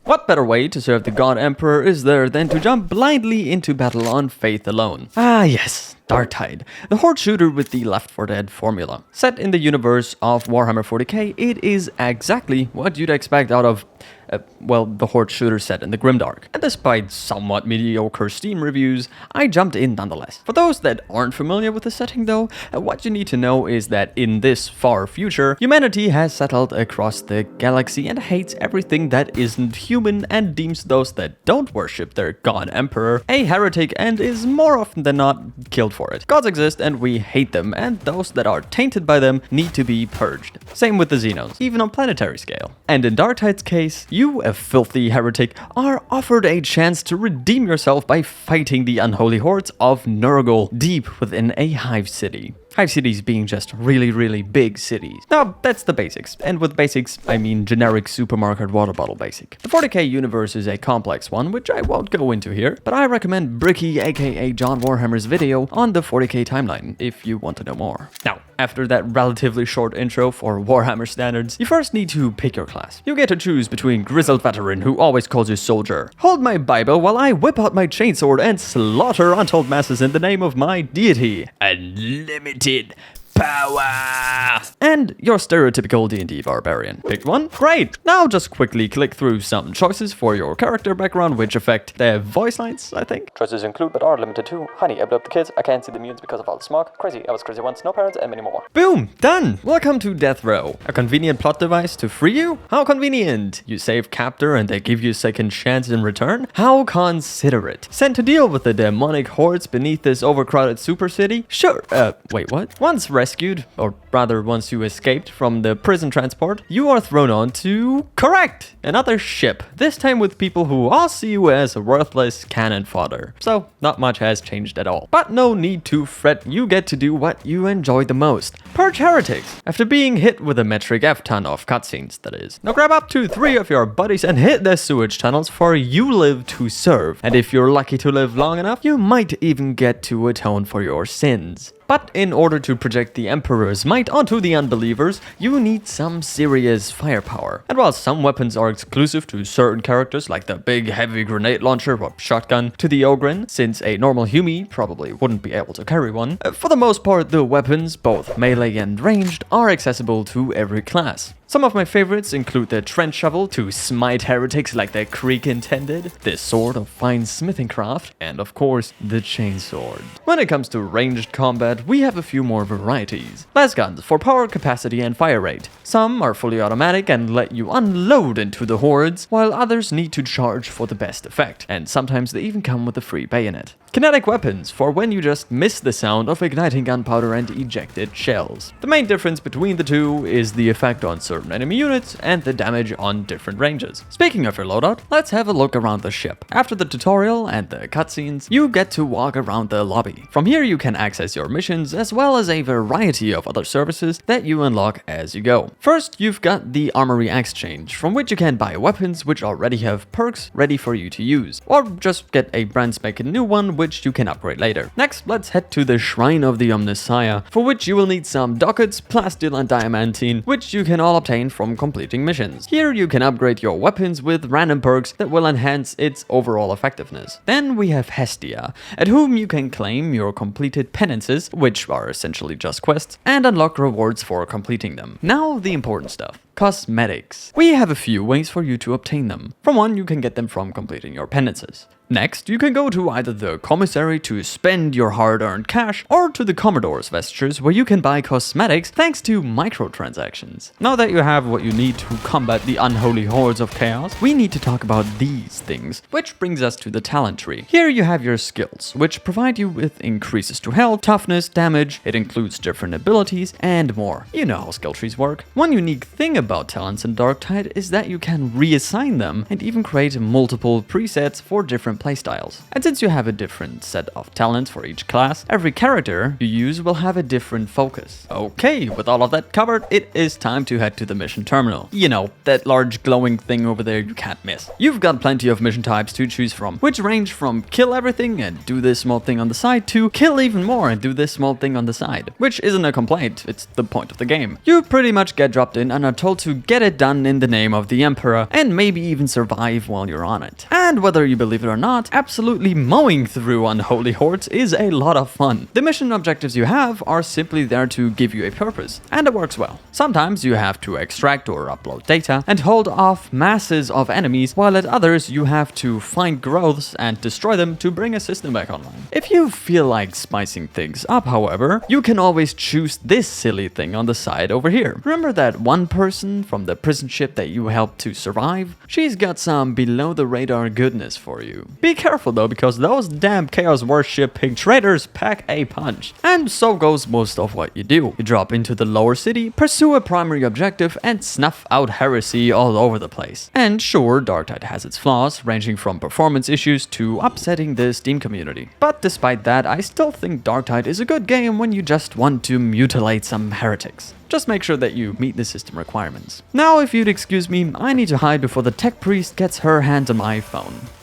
What better way to serve the God Emperor is there than to jump blindly into battle on faith alone? Ah yes, Darktide, the horde shooter with the Left 4 Dead formula. Set in the universe of Warhammer 40k, it is exactly what you'd expect out of the horde shooter set in the Grimdark. And despite somewhat mediocre Steam reviews, I jumped in nonetheless. For those that aren't familiar with the setting though, what you need to know is that in this far future, humanity has settled across the galaxy and hates everything that isn't human and deems those that don't worship their god emperor a heretic and is more often than not killed for it. Gods exist and we hate them, and those that are tainted by them need to be purged. Same with the Xenos, even on planetary scale. And in Darktide's case, you, a filthy heretic, are offered a chance to redeem yourself by fighting the unholy hordes of Nurgle deep within a hive city. Hive cities being just really big cities. Now, that's the basics. And with basics, I mean generic supermarket water bottle basic. The 40k universe is a complex one, which I won't go into here, but I recommend Bricky aka John Warhammer's video on the 40k timeline if you want to know more. Now, after that relatively short intro for Warhammer standards, you first need to pick your class. You get to choose between Grizzled Veteran, who always calls you Soldier, Hold My Bible while I whip out my chainsword and slaughter untold masses in the name of my deity, Unlimited power, and your stereotypical D&D barbarian. Picked one? Great! Now just quickly click through some choices for your character background, which affect their voice lines, I think. Choices include, but are limited to, Honey, I blew up the kids, I can't see the mutants because of all the smog, Crazy, I was crazy once, no parents, and many more. Boom! Done! Welcome to Death Row. A convenient plot device to free you? How convenient! You save captor and they give you a second chance in return? How considerate. Sent to deal with the demonic hordes beneath this overcrowded super city? Sure, wait, what? Once rescued, or rather once you escaped from the prison transport, you are thrown on to, correct, another ship, this time with people who all see you as worthless cannon fodder. So not much has changed at all. But no need to fret, you get to do what you enjoy the most. Purge heretics, after being hit with a metric F-ton of cutscenes, that is. Now grab up to 3 of your buddies and hit the sewage tunnels, for you live to serve. And if you're lucky to live long enough, you might even get to atone for your sins. But in order to project the Emperor's might onto the unbelievers, you need some serious firepower. And while some weapons are exclusive to certain characters, like the big heavy grenade launcher or shotgun to the Ogren, since a normal Humi probably wouldn't be able to carry one, for the most part the weapons, both melee and ranged, are accessible to every class. Some of my favorites include the trench shovel to smite heretics like the creek intended, the sword of fine smithing craft, and of course, the chainsword. When it comes to ranged combat, we have a few more varieties. Lasguns for power, capacity, and fire rate. Some are fully automatic and let you unload into the hordes, while others need to charge for the best effect, and sometimes they even come with a free bayonet. Kinetic weapons for when you just miss the sound of igniting gunpowder and ejected shells. The main difference between the two is the effect on certain enemy units and the damage on different ranges. Speaking of your loadout, let's have a look around the ship. After the tutorial and the cutscenes, you get to walk around the lobby. From here you can access your missions as well as a variety of other services that you unlock as you go. First, you've got the Armory Exchange, from which you can buy weapons which already have perks ready for you to use, or just get a brand spanking new one which you can upgrade later. Next, let's head to the Shrine of the Omnissiah, for which you will need some ducats, plasteel, and diamantine, which you can all obtain from completing missions. Here you can upgrade your weapons with random perks that will enhance its overall effectiveness. Then we have Hestia, at whom you can claim your completed penances, which are essentially just quests, and unlock rewards for completing them. Now the important stuff. Cosmetics. We have a few ways for you to obtain them. From one, you can get them from completing your penances. Next, you can go to either the commissary to spend your hard-earned cash, or to the Commodore's vestures where you can buy cosmetics thanks to microtransactions. Now that you have what you need to combat the unholy hordes of chaos, we need to talk about these things, which brings us to the talent tree. Here you have your skills, which provide you with increases to health, toughness, damage, it includes different abilities, and more. You know how skill trees work. One unique thing about talents in Darktide is that you can reassign them and even create multiple presets for different playstyles. And since you have a different set of talents for each class, every character you use will have a different focus. Okay, with all of that covered, it is time to head to the mission terminal. You know, that large glowing thing over there you can't miss. You've got plenty of mission types to choose from, which range from kill everything and do this small thing on the side to kill even more and do this small thing on the side. Which isn't a complaint, it's the point of the game. You pretty much get dropped in and are told to get it done in the name of the Emperor, and maybe even survive while you're on it. And whether you believe it or not, absolutely mowing through unholy hordes is a lot of fun. The mission objectives you have are simply there to give you a purpose, and it works well. Sometimes you have to extract or upload data and hold off masses of enemies, while at others you have to find growths and destroy them to bring a system back online. If you feel like spicing things up, however, you can always choose this silly thing on the side over here. Remember that one person from the prison ship that you helped to survive? She's got some below the radar goodness for you. Be careful though, because those damn chaos worshipping traitors pack a punch. And so goes most of what you do. You drop into the lower city, pursue a primary objective, and snuff out heresy all over the place. And sure, Darktide has its flaws, ranging from performance issues to upsetting the Steam community. But despite that, I still think Darktide is a good game when you just want to mutilate some heretics. Just make sure that you meet the system requirements. Now, if you'd excuse me, I need to hide before the tech priest gets her hands on my phone.